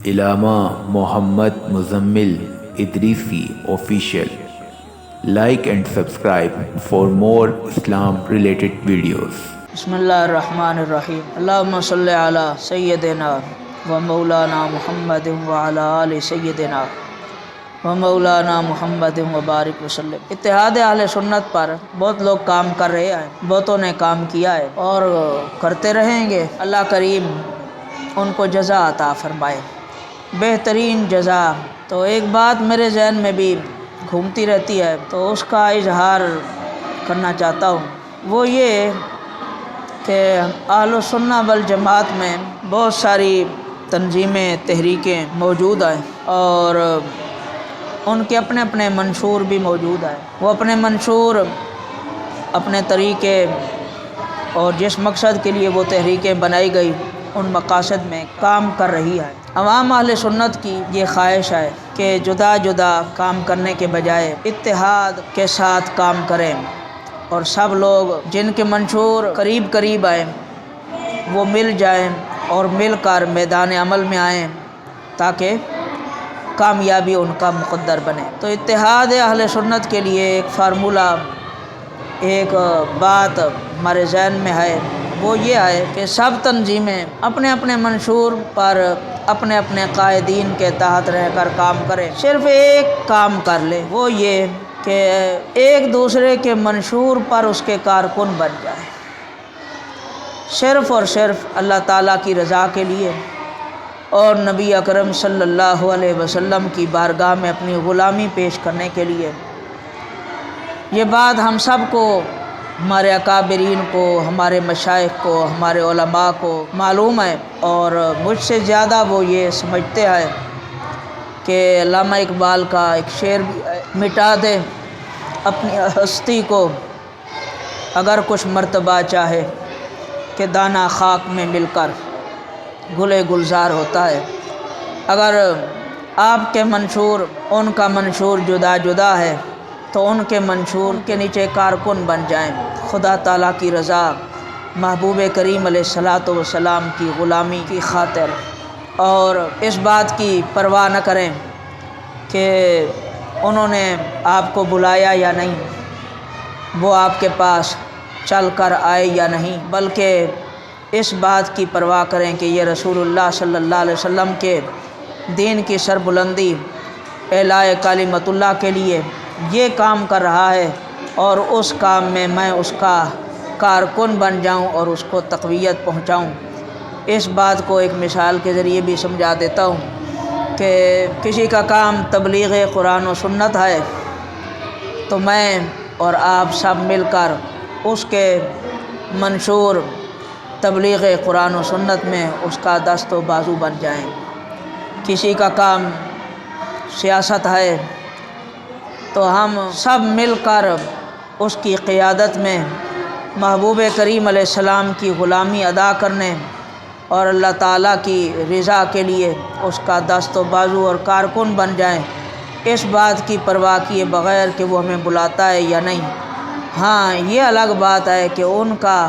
Allama Muhammad Muzammil ادریسی official. Like and subscribe for more Islam related videos. بسم اللہ الرحمن الرحیم. اللہم صلی علی سیدنا و مولانا محمد وعلی آل سیدنا و مولانا محمد وبارک وسلم. اتحاد اہل سنت پر بہت لوگ کام کر رہے ہیں، بہتوں نے کام کیا ہے اور کرتے رہیں گے. اللہ کریم ان کو جزا عطا فرمائے، بہترین جزا. تو ایک بات میرے ذہن میں بھی گھومتی رہتی ہے تو اس کا اظہار کرنا چاہتا ہوں. وہ یہ کہ اہل السنہ والجماعت میں بہت ساری تنظیمیں، تحریکیں موجود ہیں اور ان کے اپنے اپنے منشور بھی موجود ہیں. وہ اپنے منشور، اپنے طریقے اور جس مقصد کے لیے وہ تحریکیں بنائی گئی ان مقاصد میں کام کر رہی ہے. عوام اہل سنت کی یہ خواہش ہے کہ جدا جدا کام کرنے کے بجائے اتحاد کے ساتھ کام کریں اور سب لوگ جن کے منشور قریب قریب آئیں وہ مل جائیں اور مل کر میدان عمل میں آئیں تاکہ کامیابی ان کا مقدر بنے. تو اتحاد اہل سنت کے لیے ایک فارمولہ، ایک بات ہمارے ذہن میں ہے، وہ یہ ہے کہ سب تنظیمیں اپنے اپنے منشور پر اپنے اپنے قائدین کے تحت رہ کر کام کریں. صرف ایک کام کر لیں، وہ یہ کہ ایک دوسرے کے منشور پر اس کے کارکن بن جائے، صرف اور صرف اللہ تعالیٰ کی رضا کے لیے اور نبی اکرم صلی اللہ علیہ وسلم کی بارگاہ میں اپنی غلامی پیش کرنے کے لیے. یہ بات ہم سب کو، ہمارے اکابرین کو، ہمارے مشائخ کو، ہمارے علماء کو معلوم ہے اور مجھ سے زیادہ وہ یہ سمجھتے ہیں کہ علامہ اقبال کا ایک شعر بھی ہے، مٹا دے اپنی ہستی کو اگر کچھ مرتبہ چاہے کہ دانہ خاک میں مل کر گلے گلزار ہوتا ہے. اگر آپ کے منشور، ان کا منشور جدا جدا ہے تو ان کے منشور کے نیچے کارکن بن جائیں، خدا تعالیٰ کی رضا، محبوب کریم علیہ الصلاۃ والسلام کی غلامی کی خاطر، اور اس بات کی پرواہ نہ کریں کہ انہوں نے آپ کو بلایا یا نہیں، وہ آپ کے پاس چل کر آئے یا نہیں، بلکہ اس بات کی پرواہ کریں کہ یہ رسول اللہ صلی اللہ علیہ وسلم کے دین کی سربلندی، اعلاء کلمت اللہ کے لیے یہ کام کر رہا ہے اور اس کام میں میں اس کا کارکن بن جاؤں اور اس کو تقویت پہنچاؤں. اس بات کو ایک مثال کے ذریعے بھی سمجھا دیتا ہوں کہ کسی کا کام تبلیغ قرآن و سنت ہے تو میں اور آپ سب مل کر اس کے منشور تبلیغ قرآن و سنت میں اس کا دست و بازو بن جائیں. کسی کا کام سیاست ہے تو ہم سب مل کر اس کی قیادت میں محبوب کریم علیہ السلام کی غلامی ادا کرنے اور اللہ تعالیٰ کی رضا کے لیے اس کا دست و بازو اور کارکن بن جائیں، اس بات کی پرواہ کیے بغیر کہ وہ ہمیں بلاتا ہے یا نہیں. ہاں، یہ الگ بات ہے کہ ان کا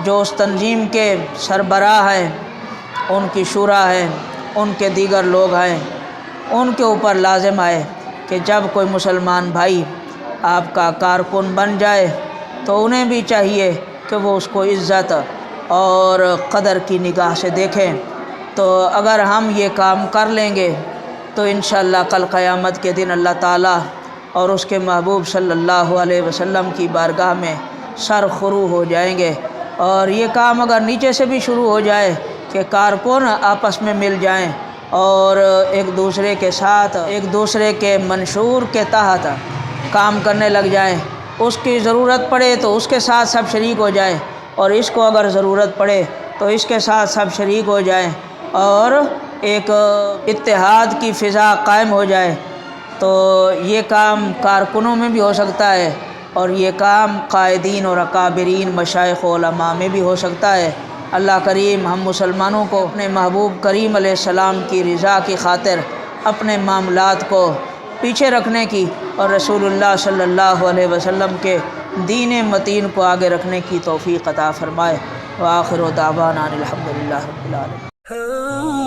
جو اس تنظیم کے سربراہ ہیں، ان کی شورا ہے، ان کے دیگر لوگ ہیں، ان کے اوپر لازم ہے کہ جب کوئی مسلمان بھائی آپ کا کارکن بن جائے تو انہیں بھی چاہیے کہ وہ اس کو عزت اور قدر کی نگاہ سے دیکھیں. تو اگر ہم یہ کام کر لیں گے تو انشاءاللہ کل قیامت کے دن اللہ تعالیٰ اور اس کے محبوب صلی اللہ علیہ وسلم کی بارگاہ میں سر خرو ہو جائیں گے. اور یہ کام اگر نیچے سے بھی شروع ہو جائے کہ کارکن آپس میں مل جائیں اور ایک دوسرے کے ساتھ، ایک دوسرے کے منشور کے تحت کام کرنے لگ جائیں، اس کی ضرورت پڑے تو اس کے ساتھ سب شریک ہو جائیں اور اس کو اگر ضرورت پڑے تو اس کے ساتھ سب شریک ہو جائیں اور ایک اتحاد کی فضا قائم ہو جائے، تو یہ کام کارکنوں میں بھی ہو سکتا ہے اور یہ کام قائدین اور اکابرین، مشائخ و علماء میں بھی ہو سکتا ہے. اللہ کریم ہم مسلمانوں کو اپنے محبوب کریم علیہ السلام کی رضا کی خاطر اپنے معاملات کو پیچھے رکھنے کی اور رسول اللہ صلی اللہ علیہ وسلم کے دین متین کو آگے رکھنے کی توفیق عطا فرمائے. وآخر دعوانا الحمدللہ رب العالمین.